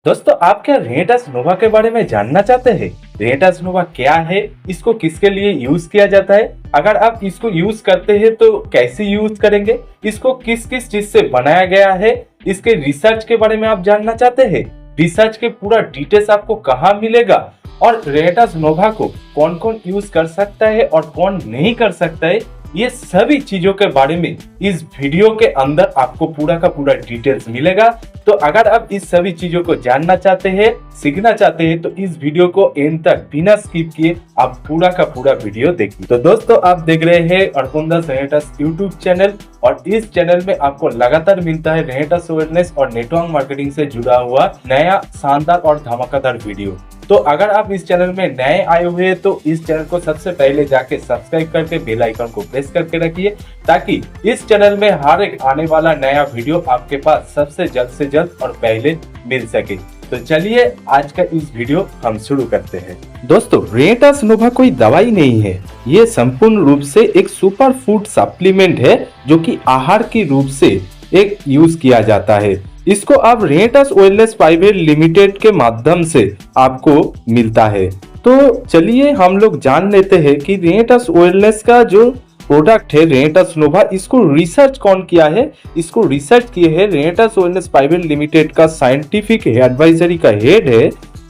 दोस्तों, आप क्या रेनेटास नोवा के बारे में जानना चाहते हैं? रेनेटास नोवा क्या है, इसको किसके लिए यूज किया जाता है, अगर आप इसको यूज करते हैं तो कैसे यूज करेंगे, इसको किस किस चीज से बनाया गया है, इसके रिसर्च के बारे में आप जानना चाहते हैं? रिसर्च के पूरा डिटेल्स आपको कहाँ मिलेगा और रेनेटास नोवा को कौन कौन यूज कर सकता है और कौन नहीं कर सकता है, ये सभी चीजों के बारे में इस वीडियो के अंदर आपको पूरा का पूरा डिटेल्स मिलेगा। तो अगर आप इस सभी चीजों को जानना चाहते हैं, सीखना चाहते हैं, तो इस वीडियो को एंड तक बिना स्किप किए आप पूरा का पूरा वीडियो देखिए। तो दोस्तों, आप देख रहे हैं अर्पुंदास रेनेटास यूट्यूब चैनल और इस चैनल में आपको लगातार मिलता है रेनेटास अवेयरनेस और नेटवर्क मार्केटिंग से जुड़ा हुआ नया शानदार और धमाकेदार वीडियो। तो अगर आप इस चैनल में नए आए हुए हैं तो इस चैनल को सबसे पहले जाके सब्सक्राइब करके बेल आइकन को प्रेस करके रखिए, ताकि इस चैनल में हर एक आने वाला नया वीडियो आपके पास सबसे जल्द से जल्द और पहले मिल सके। तो चलिए आज का इस वीडियो हम शुरू करते हैं। दोस्तों, रेनेटास नोवा कोई दवाई नहीं है, ये संपूर्ण रूप से एक सुपर फूड सप्लीमेंट है जो कि आहार के रूप से एक यूज किया जाता है। इसको आप रेनेटास वेलनेस प्राइवेट लिमिटेड के माध्यम से आपको मिलता है। तो चलिए हम लोग जान लेते हैं कि रेनेटास वेलनेस का जो प्रोडक्ट है रेनेटास नोवा, इसको रिसर्च कौन किया है। इसको रिसर्च किए है रेनेटास वेलनेस प्राइवेट लिमिटेड का साइंटिफिक एडवाइजरी का हेड है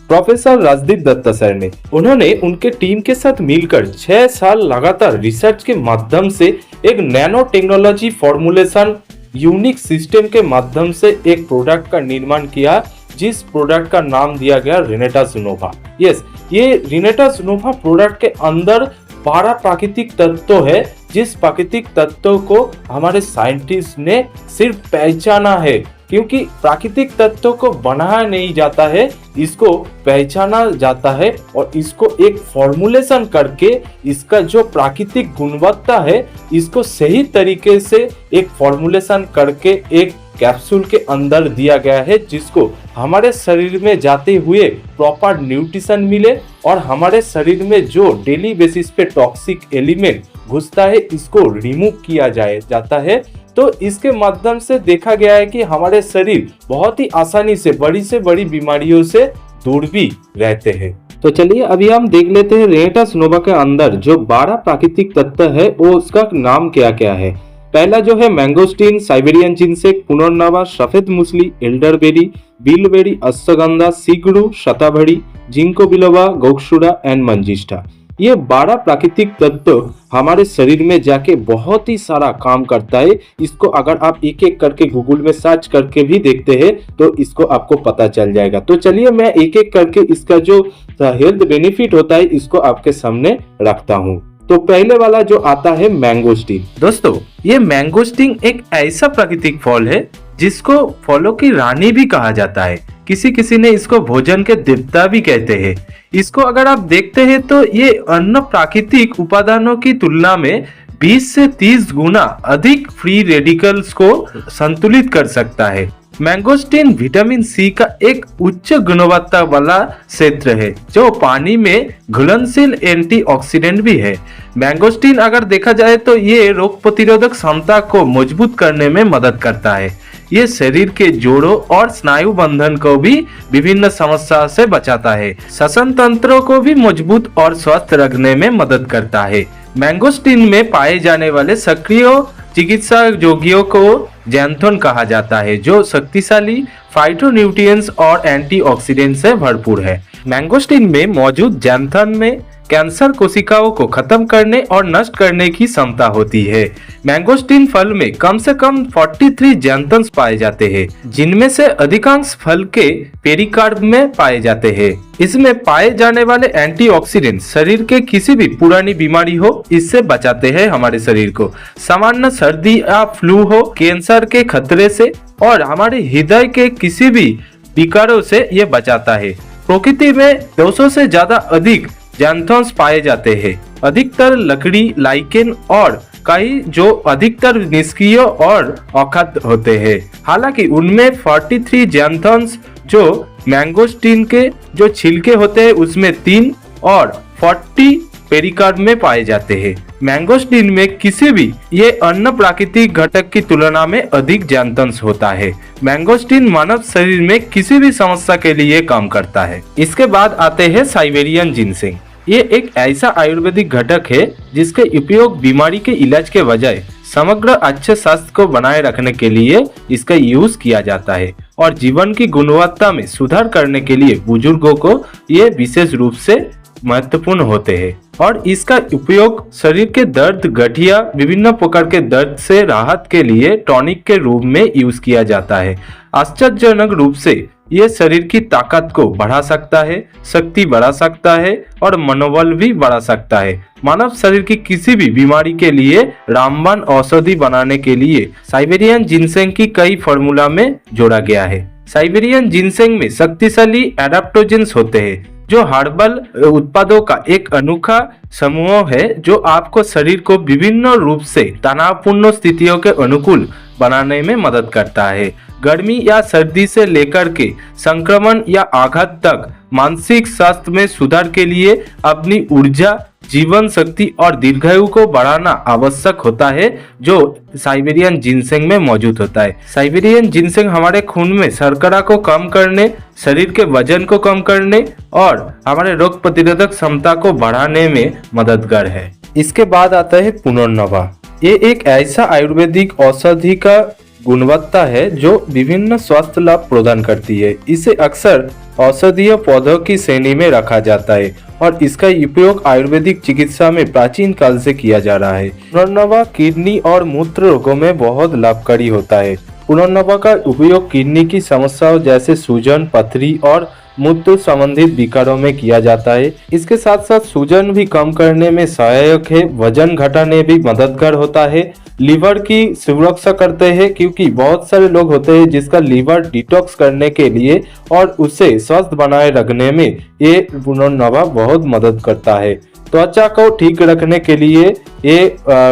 प्रोफेसर राजदीप दत्ता सर ने। उन्होंने उनके टीम के साथ मिलकर 6 साल लगातार रिसर्च के माध्यम से एक nano technology formulation unique system के माध्यम से एक प्रोडक्ट का निर्माण किया, जिस प्रोडक्ट का नाम दिया गया रेनेटास नोवा। यस, ये रेनेटास नोवा प्रोडक्ट के अंदर 12 प्राकृतिक तत्व है, जिस प्राकृतिक तत्व को हमारे साइंटिस्ट ने सिर्फ पहचाना है, क्योंकि प्राकृतिक तत्वों को बनाया नहीं जाता है, इसको पहचाना जाता है और इसको एक फॉर्मुलेशन करके इसका जो प्राकृतिक गुणवत्ता है इसको सही तरीके से एक फॉर्मुलेशन करके एक कैप्सूल के अंदर दिया गया है, जिसको हमारे शरीर में जाते हुए प्रॉपर न्यूट्रिशन मिले और हमारे शरीर में जो डेली बेसिस पे टॉक्सिक एलिमेंट घुसता है इसको रिमूव किया जाता है। तो इसके माध्यम से देखा गया है कि हमारे शरीर बहुत ही आसानी से बड़ी बीमारियों से दूर भी रहते हैं। तो चलिए अभी हम देख लेते हैं रेनेटास नोवा के अंदर जो 12 प्राकृतिक तत्व है वो उसका नाम क्या क्या है। पहला जो है मैंगोस्टीन, साइबेरियन जिनसेक, पुनर्नवा, सफेद मूसली, एल्डरबेरी, बिलबेरी, अश्वगंधा, सीगड़ू, shatavari, ginkgo biloba, gokshura and manjistha. ये 12 प्राकृतिक तत्व हमारे शरीर में जाके बहुत ही सारा काम करता है। इसको अगर आप एक एक करके गूगल में सर्च करके भी देखते हैं तो इसको आपको पता चल जाएगा। तो चलिए मैं एक एक करके इसका जो हेल्थ बेनिफिट होता है इसको आपके सामने रखता हूँ। तो पहले वाला जो आता है मैंगोस्टीन। दोस्तों, ये मैंगोस्टीन एक ऐसा प्राकृतिक फल है जिसको फलों की रानी भी कहा जाता है। किसी ने इसको भोजन के देवता भी कहते हैं। इसको अगर आप देखते हैं तो ये अन्य प्राकृतिक उपादानों की तुलना में 20 से 30 गुना अधिक फ्री रेडिकल्स को संतुलित कर सकता है। मैंगोस्टीन विटामिन सी का एक उच्च गुणवत्ता वाला क्षेत्र है जो पानी में घुलनशील एंटीऑक्सीडेंट भी है। मैंगोस्टीन अगर देखा जाए तो ये रोग प्रतिरोधक क्षमता को मजबूत करने में मदद करता है। ये शरीर के जोड़ों और स्नायु बंधन को भी विभिन्न समस्या से बचाता है। श्वसन तंत्र को भी मजबूत और स्वस्थ रखने में मदद करता है। मैंगोस्टीन में पाए जाने वाले सक्रिय चिकित्सा यौगिकों को जैंथोन कहा जाता है, जो शक्तिशाली फाइटोन्यूट्रिएंट्स और एंटीऑक्सीडेंट से भरपूर है। मैंगोस्टीन में मौजूद जैंथोन में कैंसर कोशिकाओं को खत्म करने और नष्ट करने की क्षमता होती है। मैंगोस्टीन फल में कम से कम 43 जैंथन्स पाए जाते हैं, जिनमें से अधिकांश फल के पेरिकार्प में पाए जाते हैं। इसमें पाए जाने वाले एंटीऑक्सीडेंट शरीर के किसी भी पुरानी बीमारी हो इससे बचाते हैं हमारे शरीर को। सामान्य सर्दी या फ्लू हो, कैंसर के खतरे से और हमारे हृदय के किसी भी विकारों से ये बचाता है। प्रकृति में 200 से ज्यादा अधिक जैंथन्स पाए जाते हैं। अधिकतर लकड़ी, लाइकेन और कई जो अधिकतर निष्क्रिय और अखाद्य होते हैं। हालांकि उनमें 43 जैंथन्स जो मैंगोस्टीन के जो छिलके होते हैं उसमें 3 और 40 पेरिकार्प में पाए जाते हैं। मैंगोस्टीन में किसी भी ये अन्य प्राकृतिक घटक की तुलना में अधिक ज्ञानतंश होता है। मैंगोस्टीन मानव शरीर में किसी भी समस्या के लिए काम करता है। इसके बाद आते हैं साइबेरियन जिनसेंग। ये एक ऐसा आयुर्वेदिक घटक है जिसके उपयोग बीमारी के इलाज के बजाय समग्र अच्छे स्वास्थ्य को बनाए रखने के लिए इसका यूज किया जाता है और जीवन की गुणवत्ता में सुधार करने के लिए बुजुर्गों को ये विशेष रूप से महत्वपूर्ण होते हैं। और इसका उपयोग शरीर के दर्द, गठिया, विभिन्न प्रकार के दर्द से राहत के लिए टॉनिक के रूप में यूज किया जाता है। आश्चर्यजनक रूप से ये शरीर की ताकत को बढ़ा सकता है, शक्ति बढ़ा सकता है और मनोबल भी बढ़ा सकता है। मानव शरीर की किसी भी बीमारी के लिए रामबाण औषधि बनाने के लिए साइबेरियन जिनसेंग की कई फार्मूला में जोड़ा गया है। साइबेरियन जिनसेंग में शक्तिशाली एडाप्टोजेंस होते हैं जो हर्बल उत्पादों का एक अनोखा समूह है जो आपको शरीर को विभिन्न रूप से तनावपूर्ण स्थितियों के अनुकूल बनाने में मदद करता है। गर्मी या सर्दी से लेकर के संक्रमण या आघात तक मानसिक स्वास्थ्य में सुधार के लिए अपनी ऊर्जा, जीवन शक्ति और दीर्घायु को बढ़ाना आवश्यक होता है जो साइबेरियन जिनसेंग में मौजूद होता है। साइबेरियन जिनसेंग हमारे खून में शर्करा को कम करने, शरीर के वजन को कम करने और हमारे रोग प्रतिरोधक क्षमता को बढ़ाने में मददगार है। इसके बाद आता है पुनर्नवा। ये एक ऐसा आयुर्वेदिक औषधि का गुणवत्ता है जो विभिन्न स्वास्थ्य लाभ प्रदान करती है। इसे अक्सर औषधीय पौधों की श्रेणी में रखा जाता है और इसका उपयोग आयुर्वेदिक चिकित्सा में प्राचीन काल से किया जा रहा है। पुनर्नवा किडनी और मूत्र रोगों में बहुत लाभकारी होता है। पुनर्नवा का उपयोग किडनी की समस्याओं जैसे सूजन, पथरी और मूत्र संबंधित विकारों में किया जाता है। इसके साथ साथ सूजन भी कम करने में सहायक है, वजन घटाने भी मददगार होता है, लीवर की सुरक्षा करते हैं क्योंकि बहुत सारे लोग होते हैं जिसका लीवर डिटॉक्स करने के लिए और उसे स्वस्थ बनाए रखने में ये पुनर्नवा बहुत मदद करता है। त्वचा को ठीक रखने के लिए ये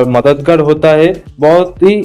मददगार होता है। बहुत ही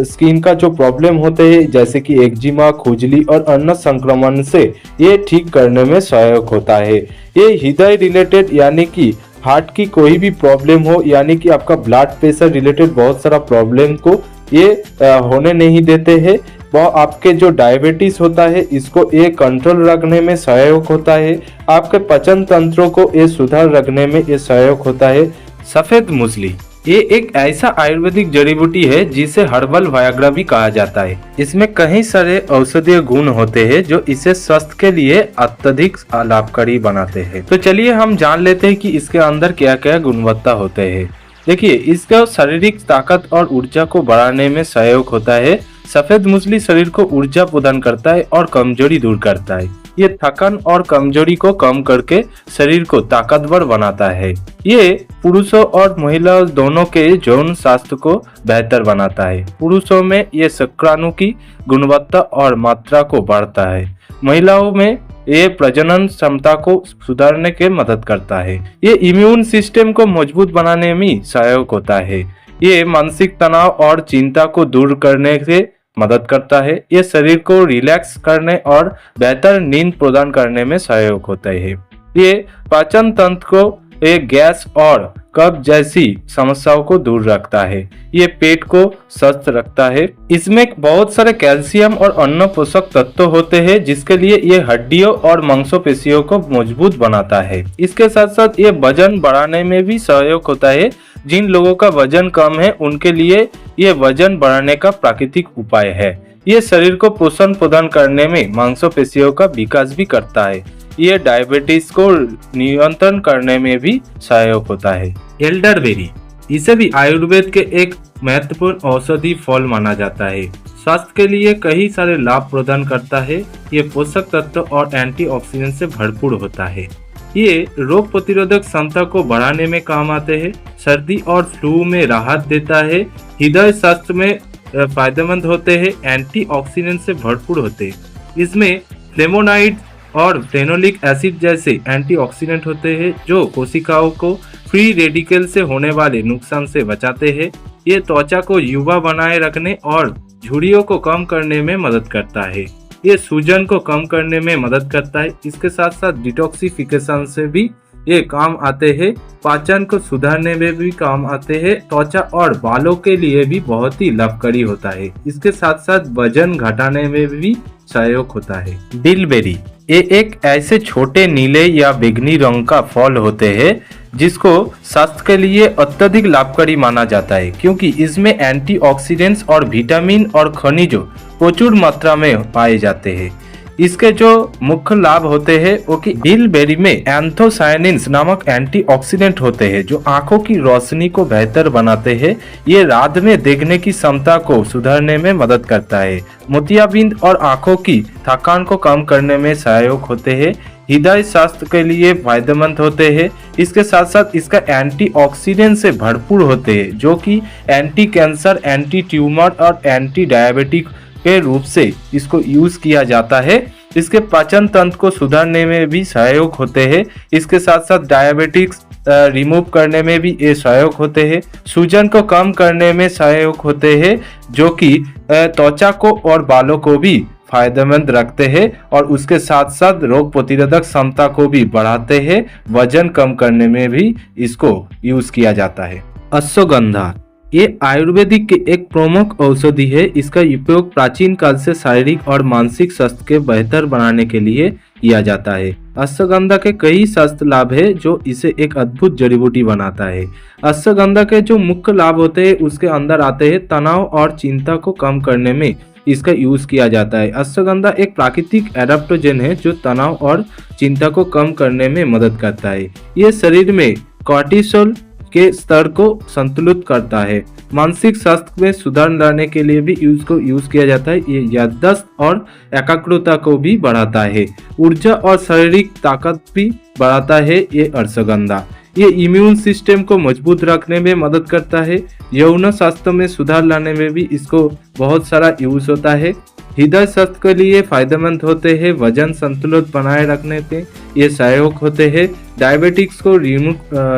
स्किन का जो प्रॉब्लम होते हैं जैसे कि एक्जिमा, खुजली और अन्य संक्रमण से ये ठीक करने में सहायक होता है। ये हृदय रिलेटेड यानी कि हार्ट की कोई भी प्रॉब्लम हो यानी कि आपका ब्लड प्रेशर रिलेटेड बहुत सारा प्रॉब्लम को ये होने नहीं देते हैं। वह आपके जो डायबिटीज होता है इसको ये कंट्रोल रखने में सहायक होता है। आपके पाचन तंत्रों को ये सुधार रखने में ये सहायक होता है। सफेद मूसली ये एक ऐसा आयुर्वेदिक जड़ी बूटी है जिसे हर्बल वायग्रा भी कहा जाता है। इसमें कई सारे औषधीय गुण होते हैं जो इसे स्वास्थ्य के लिए अत्यधिक लाभकारी बनाते हैं। तो चलिए हम जान लेते हैं कि इसके अंदर क्या क्या गुणवत्ता होते हैं। देखिए, इसका शारीरिक ताकत और ऊर्जा को बढ़ाने में सहयोग होता है। सफेद मूसली शरीर को ऊर्जा प्रदान करता है और कमजोरी दूर करता है। ये थकान और कमजोरी को कम करके शरीर को ताकतवर बनाता है। ये पुरुषों और महिलाओं दोनों के यौन स्वास्थ्य को बेहतर बनाता है। पुरुषों में ये शुक्राणु की गुणवत्ता और मात्रा को बढ़ाता है। महिलाओं में ये प्रजनन क्षमता को सुधारने के मदद करता है। ये इम्यून सिस्टम को मजबूत बनाने में सहायक होता है। ये मानसिक तनाव और चिंता को दूर करने से मदद करता है। ये शरीर को रिलैक्स करने और बेहतर नींद प्रदान करने में सहायक होता है। ये पाचन तंत्र को एक गैस और कब्ज जैसी समस्याओं को दूर रखता है। ये पेट को स्वस्थ रखता है। इसमें बहुत सारे कैल्शियम और अन्य पोषक तत्व होते हैं जिसके लिए ये हड्डियों और मांसपेशियों को मजबूत बनाता है। इसके साथ साथ ये वजन बढ़ाने में भी सहायक होता है। जिन लोगों का वजन कम है उनके लिए ये वजन बढ़ाने का प्राकृतिक उपाय है। ये शरीर को पोषण प्रदान करने में मांसपेशियों का विकास भी करता है। ये डायबिटीज को नियंत्रण करने में भी सहायक होता है। एल्डरबेरी इसे भी आयुर्वेद के एक महत्वपूर्ण औषधि फल माना जाता है। स्वास्थ्य के लिए कई सारे लाभ प्रदान करता है। ये पोषक तत्व और एंटीऑक्सीडेंट से भरपूर होता है। ये रोग प्रतिरोधक क्षमता को बढ़ाने में काम आते हैं। सर्दी और फ्लू में राहत देता है। हृदय स्वास्थ्य में फायदेमंद होते हैं। एंटीऑक्सीडेंट से भरपूर होते हैं। इसमें फ्लेवोनॉइड और फेनोलिक एसिड जैसे एंटीऑक्सीडेंट होते हैं जो कोशिकाओं को फ्री रेडिकल से होने वाले नुकसान से बचाते हैं। ये त्वचा को युवा बनाए रखने और झुर्रियों को कम करने में मदद करता है। ये सूजन को कम करने में मदद करता है। इसके साथ साथ डिटॉक्सिफिकेशन से भी ये काम आते हैं। पाचन को सुधारने में भी काम आते हैं। त्वचा और बालों के लिए भी बहुत ही लाभकारी होता है। इसके साथ साथ वजन घटाने में भी सहायक होता है। डिलबेरी ये एक ऐसे छोटे नीले या बैंगनी रंग का फल होते हैं जिसको स्वास्थ्य के लिए अत्यधिक लाभकारी माना जाता है, क्योंकि इसमें एंटीऑक्सीडेंट्स और विटामिन और खनिजों प्रचुर मात्रा में पाए जाते हैं। इसके जो मुख्य लाभ होते हैं वो कि डिलबेरी में एंथोसायनिन्स नामक एंटीऑक्सीडेंट होते हैं जो आंखों की रोशनी को बेहतर बनाते हैं। ये रात में देखने की क्षमता को सुधारने में मदद करता है। मोतियाबिंद और आंखों की थकान को कम करने में सहायक होते हैं। हृदय स्वास्थ्य के लिए फायदेमंद होते हैं। इसके साथ साथ इसका एंटीऑक्सीडेंट से भरपूर होते हैं जो कि एंटी कैंसर, एंटी ट्यूमर और एंटी डायबिटिक के रूप से इसको यूज किया जाता है। इसके पाचन तंत्र को सुधारने में भी सहायक होते हैं। इसके साथ साथ डायबिटिक्स रिमूव करने में भी ये सहायक होते हैं। सूजन को कम करने में सहायक होते हैं जो कि त्वचा को और बालों को भी फायदेमंद रखते हैं और उसके साथ साथ रोग प्रतिरोधक क्षमता को भी बढ़ाते हैं। वजन कम करने में भी इसको यूज किया जाता है। अश्वगंधा ये आयुर्वेदिक के एक प्रमुख औषधि है। इसका उपयोग प्राचीन काल से शारीरिक और मानसिक स्वास्थ्य के बेहतर बनाने के लिए किया जाता है। अश्वगंधा के कई स्वास्थ्य लाभ है जो इसे एक अद्भुत जड़ी बूटी बनाता है। अश्वगंधा के जो मुख्य लाभ होते हैं उसके अंदर आते हैं तनाव और चिंता को कम करने में इसका यूज किया जाता है। अश्वगंधा एक प्राकृतिक एडाप्टोजेन है जो तनाव और चिंता को कम करने में मदद करता है। ये शरीर में कॉर्टिसोल के स्तर को संतुलित करता है। मानसिक स्वास्थ्य में सुधार लाने के लिए भी इसको यूज किया जाता है। ये याददाश्त और एकाग्रता को भी बढ़ाता है। ऊर्जा और शारीरिक ताकत भी बढ़ाता है ये अश्वगंधा। ये इम्यून सिस्टम को मजबूत रखने में मदद करता है। यौन स्वास्थ्य में सुधार लाने में भी इसको बहुत सारा यूज होता है। हृदय स्वास्थ्य के लिए फायदेमंद होते हैं। वजन संतुलित बनाए रखने में ये सहायक होते हैं। डायबिटिक्स को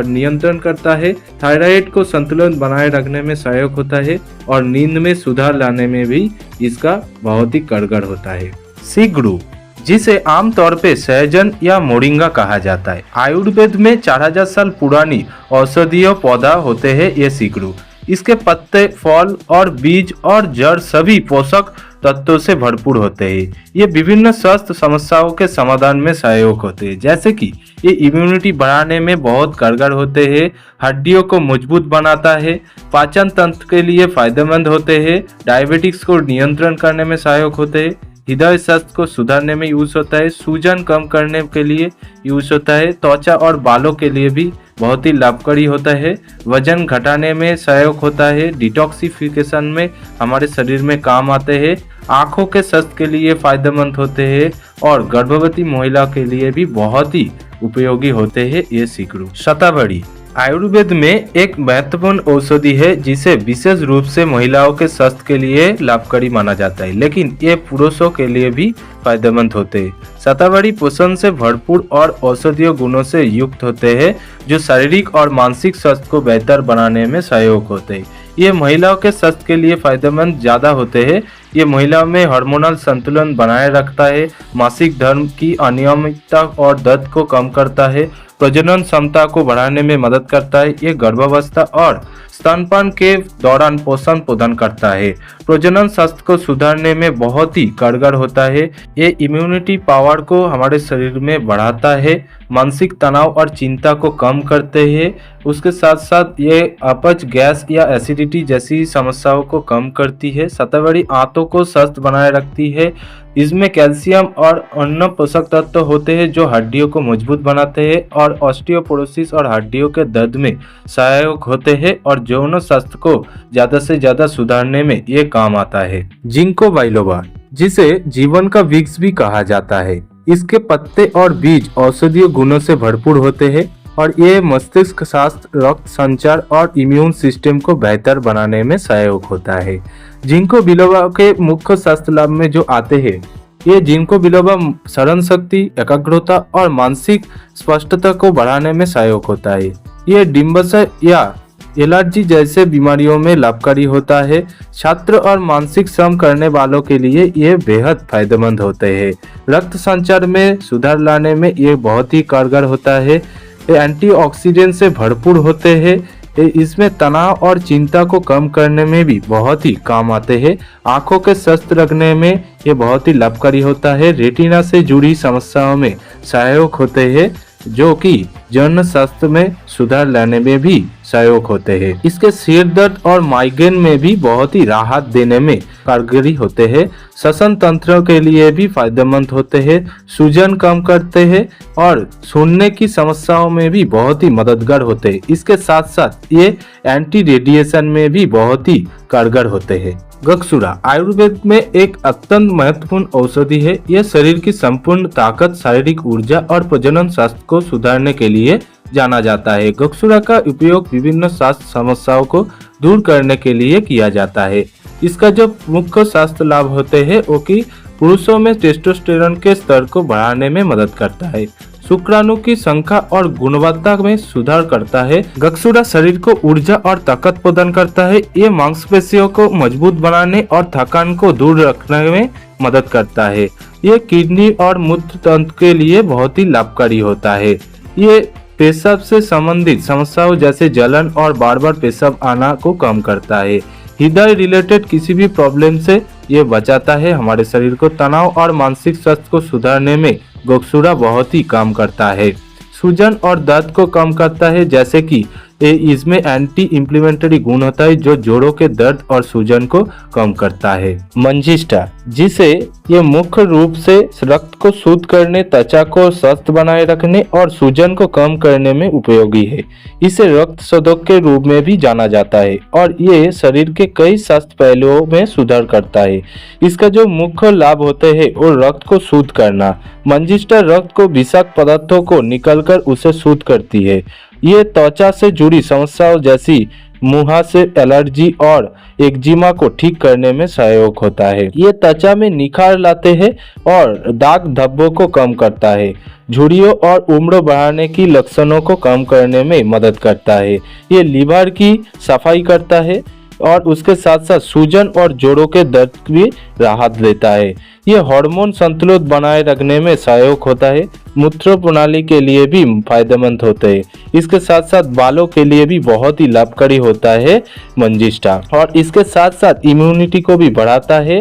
नियंत्रण करता है। थायराइड को संतुलित बनाए रखने में सहायक होता है और नींद में सुधार लाने में भी इसका बहुत ही कारगर होता है। सीगड़ू जिसे आमतौर पे सहजन या मोरिंगा कहा जाता है। आयुर्वेद में 4000 साल पुरानी औषधीय पौधा होते हैं ये सीगड़ू। इसके पत्ते, फल और बीज और जड़ सभी पोषक तत्वों से भरपूर होते हैं। ये विभिन्न स्वास्थ्य समस्याओं के समाधान में सहायक होते हैं, जैसे कि ये इम्यूनिटी बढ़ाने में बहुत कारगर होते हैं। हड्डियों को मजबूत बनाता है। पाचन तंत्र के लिए फायदेमंद होते हैं। डायबिटिक्स को नियंत्रण करने में सहायक होते हैं। हृदय स्वास्थ्य को सुधारने में यूज होता है। सूजन कम करने के लिए यूज होता है। त्वचा और बालों के लिए भी बहुत ही लाभकारी होता है। वजन घटाने में सहायक होता है। डिटॉक्सिफिकेशन में हमारे शरीर में काम आते हैं। आंखों के स्वास्थ्य के लिए फायदेमंद होते हैं और गर्भवती महिला के लिए भी बहुत ही उपयोगी होते हैं ये सीगड़ू। शतावरी आयुर्वेद में एक महत्वपूर्ण औषधि है जिसे विशेष रूप से महिलाओं के स्वास्थ्य के लिए लाभकारी माना जाता है, लेकिन ये पुरुषों के लिए भी फायदेमंद होते हैं। शतावरी पोषण से भरपूर और औषधीय गुणों से युक्त होते हैं जो शारीरिक और मानसिक स्वास्थ्य को बेहतर बनाने में सहायक होते हैं। ये महिलाओं के स्वास्थ्य के लिए फायदेमंद ज्यादा होते हैं। ये महिलाओं में हार्मोनल संतुलन बनाए रखता है। मासिक धर्म की अनियमितता और दर्द को कम करता है। प्रजनन क्षमता को बढ़ाने में मदद करता है। ये गर्भावस्था और स्तनपान के दौरान पोषण प्रदान करता है। प्रजनन स्वास्थ्य को सुधारने में बहुत ही कारगर होता है। ये इम्यूनिटी पावर को हमारे शरीर में बढ़ाता है। मानसिक तनाव और चिंता को कम करते हैं। उसके साथ साथ ये अपच, गैस या एसिडिटी जैसी समस्याओं को कम करती है। शतावरी आंतों को स्वस्थ बनाए रखती है। इसमें कैल्शियम और अन्य पोषक तत्व होते हैं जो हड्डियों को मजबूत बनाते हैं और ऑस्टियोपोरोसिस और हड्डियों के दर्द में सहायक होते हैं और यौन स्वास्थ्य को ज्यादा से ज्यादा सुधारने में ये काम आता है। जिंको बाइलोबा जिसे जीवन का वृक्ष भी कहा जाता है। इसके पत्ते और बीज औषधीय गुणों से भरपूर होते हैं और ये मस्तिष्क स्वास्थ्य, रक्त संचार और इम्यून सिस्टम को बेहतर बनाने में सहायक होता है। जिंको बिलोबा के मुख्य स्वास्थ्य लाभ में जो आते हैं, ये जिंको बिलोबा स्मरण शक्ति, एकाग्रता और मानसिक स्पष्टता को बढ़ाने में सहायक होता है। ये डिम्बाशय या एलर्जी जैसे बीमारियों में लाभकारी होता है। छात्र और मानसिक श्रम करने वालों के लिए ये बेहद फायदेमंद होते हैं। रक्त संचार में सुधार लाने में ये बहुत ही कारगर होता है। ये एंटीऑक्सीडेंट से भरपूर होते हैं। इसमें तनाव और चिंता को कम करने में भी बहुत ही काम आते हैं। आंखों के स्वस्थ रखने में ये बहुत ही लाभकारी होता है। रेटिना से जुड़ी समस्याओं में सहायक होते हैं, जो कि जन स्वास्थ्य में सुधार लाने में भी सहायक होते हैं। इसके सिर दर्द और माइग्रेन में भी बहुत ही राहत देने में कारगरी होते हैं। श्वसन तंत्र के लिए भी फायदेमंद होते हैं, सूजन कम करते हैं और सुनने की समस्याओं में भी बहुत ही मददगार होते हैं। इसके साथ साथ ये एंटी रेडिएशन में भी बहुत ही कारगर होते हैं। गगसूरा आयुर्वेद में एक अत्यंत महत्वपूर्ण औषधि है। यह शरीर की संपूर्ण ताकत, शारीरिक ऊर्जा और प्रजनन स्वास्थ्य को सुधारने के लिए जाना जाता है। गगसूरा का उपयोग विभिन्न स्वास्थ्य समस्याओं को दूर करने के लिए किया जाता है। इसका जो मुख्य स्वास्थ्य लाभ होते हैं वो कि पुरुषों में टेस्टोस्टेरोन के स्तर को बढ़ाने में मदद करता है, शुक्राणु की संख्या और गुणवत्ता में सुधार करता है। गगसूरा शरीर को ऊर्जा और ताकत प्रदान करता है। ये मांसपेशियों को मजबूत बनाने और थकान को दूर रखने में मदद करता है। ये किडनी और मूत्र तंत्र के लिए बहुत ही लाभकारी होता है। ये पेशाब से संबंधित समस्याओं जैसे जलन और बार बार पेशाब आना को कम करता है। हृदय रिलेटेड किसी भी प्रॉब्लम से ये बचाता है। हमारे शरीर को तनाव और मानसिक स्वास्थ्य को सुधारने में गगसूरा बहुत ही काम करता है। सूजन और दर्द को कम करता है, जैसे कि इसमें एंटी इंफ्लेमेटरी गुण होता है जो जोड़ों के दर्द और सूजन को कम करता है। मंजिष्ठा, जिसे ये मुख्य रूप से रक्त को शुद्ध करने, त्वचा को स्वस्थ बनाए रखने और सूजन को कम करने में उपयोगी है। इसे रक्त शोधक के रूप में भी जाना जाता है और ये शरीर के कई स्वास्थ्य पहलुओं में सुधार करता है। इसका जो मुख्य लाभ होते हैं वो रक्त को शुद्ध करना। मंजिष्ठा रक्त को विषाक्त पदार्थों को निकलकर उसे शुद्ध करती है। ये त्वचा से जुड़ी समस्याओं जैसी मुहासे, एलर्जी और एक्जिमा को ठीक करने में सहायक होता है। ये त्वचा में निखार लाते हैं और दाग धब्बों को कम करता है। झुर्रियों और उम्र बढ़ाने की लक्षणों को कम करने में मदद करता है। ये लीवर की सफाई करता है और उसके साथ साथ सूजन और जोड़ों के दर्द की राहत देता है। ये हार्मोन संतुलन बनाए रखने में सहायक होता है। मूत्र प्रणाली के लिए भी फायदेमंद होते हैं। इसके साथ साथ बालों के लिए भी बहुत ही लाभकारी होता है मंजिष्ठा, और इसके साथ साथ इम्यूनिटी को भी बढ़ाता है।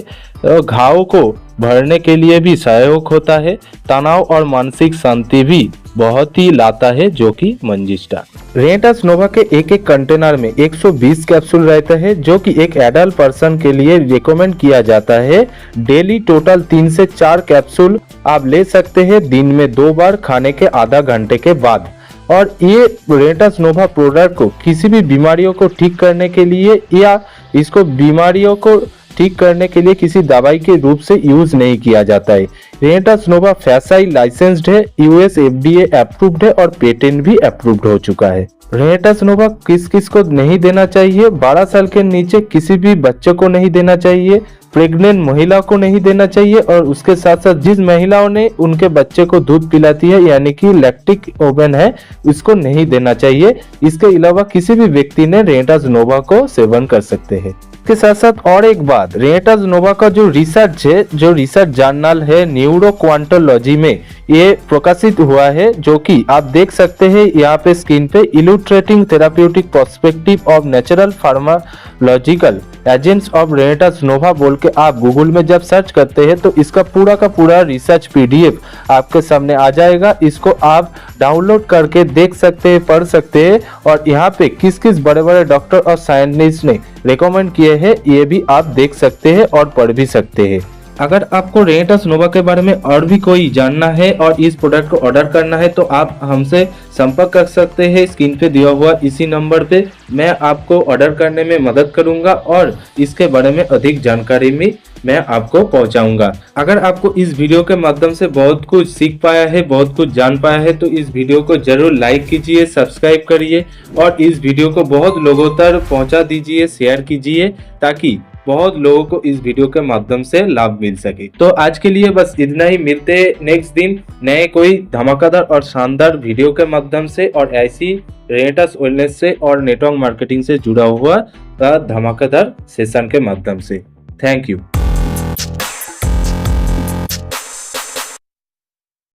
घावों को भरने के लिए भी सहायक होता है। तनाव और मानसिक शांति भी बहुत ही लाता है जो कि मंजिष्ठा। रेनेटास नोवा के एक एक कंटेनर में 120 कैप्सूल रहते हैं, जो कि एक एडल्ट पर्सन के लिए रिकमेंड किया जाता है। डेली टोटल 3 से 4 कैप्सूल आप ले सकते हैं, दिन में 2 बार खाने के आधा घंटे के बाद। और ये रेनेटास नोवा प्रोडक्ट को किसी भी बीमारियों को ठीक करने के लिए या इसको बीमारियों को ठीक करने के लिए किसी दवाई के रूप से यूज नहीं किया जाता है। रेनेटास नोवा फैसाई लाइसेंस्ड है, यूएस एफडीए अप्रूव्ड है और पेटेंट भी अप्रूव्ड हो चुका है। रेनेटास नोवा किस किस को नहीं देना चाहिए? 12 साल के नीचे किसी भी बच्चे को नहीं देना चाहिए, प्रेग्नेंट महिला को नहीं देना चाहिए, और उसके साथ साथ जिस महिलाओं ने उनके बच्चे को दूध पिलाती है यानी कि लैक्टिक ओवन है, उसको नहीं देना चाहिए। इसके अलावा किसी भी व्यक्ति ने रेनेटास नोवा को सेवन कर सकते हैं। इसके साथ साथ और एक बात, रेनेटास नोवा का जो रिसर्च है, जो रिसर्च जर्नल है न्यूरो क्वांटोलॉजी में ये प्रकाशित हुआ है, जो कि आप देख सकते हैं यहाँ पे स्क्रीन पे। Illustrating therapeutic perspective of natural pharmacological agents of रेनेटास नोवा बोल के आप गूगल में जब सर्च करते हैं तो इसका पूरा का पूरा रिसर्च पीडीएफ आपके सामने आ जाएगा। इसको आप डाउनलोड करके देख सकते हैं, पढ़ सकते हैं, और यहाँ पे किस किस बड़े बड़े डॉक्टर और साइंटिस्ट ने रिकमेंड किए हैं ये भी आप देख सकते हैं और पढ़ भी सकते हैं। अगर आपको रेनेटास नोवा के बारे में और भी कोई जानना है और इस प्रोडक्ट को ऑर्डर करना है तो आप हमसे संपर्क कर सकते हैं स्क्रीन पे दिया हुआ इसी नंबर पे। मैं आपको ऑर्डर करने में मदद करूंगा और इसके बारे में अधिक जानकारी भी मैं आपको पहुंचाऊंगा। अगर आपको इस वीडियो के माध्यम से बहुत कुछ सीख पाया है, बहुत कुछ जान पाया है, तो इस वीडियो को जरूर लाइक कीजिए, सब्सक्राइब करिए और इस वीडियो को बहुत लोगों तक पहुंचा दीजिए, शेयर कीजिए, ताकि बहुत लोगों को इस वीडियो के माध्यम से लाभ मिल सके। तो आज के लिए बस इतना ही। मिलते हैं नेक्स्ट दिन नए कोई धमाकेदार और शानदार वीडियो के माध्यम से और ऐसी रेनेटास वेलनेस से और नेटवर्क मार्केटिंग से जुड़ा हुआ धमाकेदार सेशन के माध्यम से। Thank you.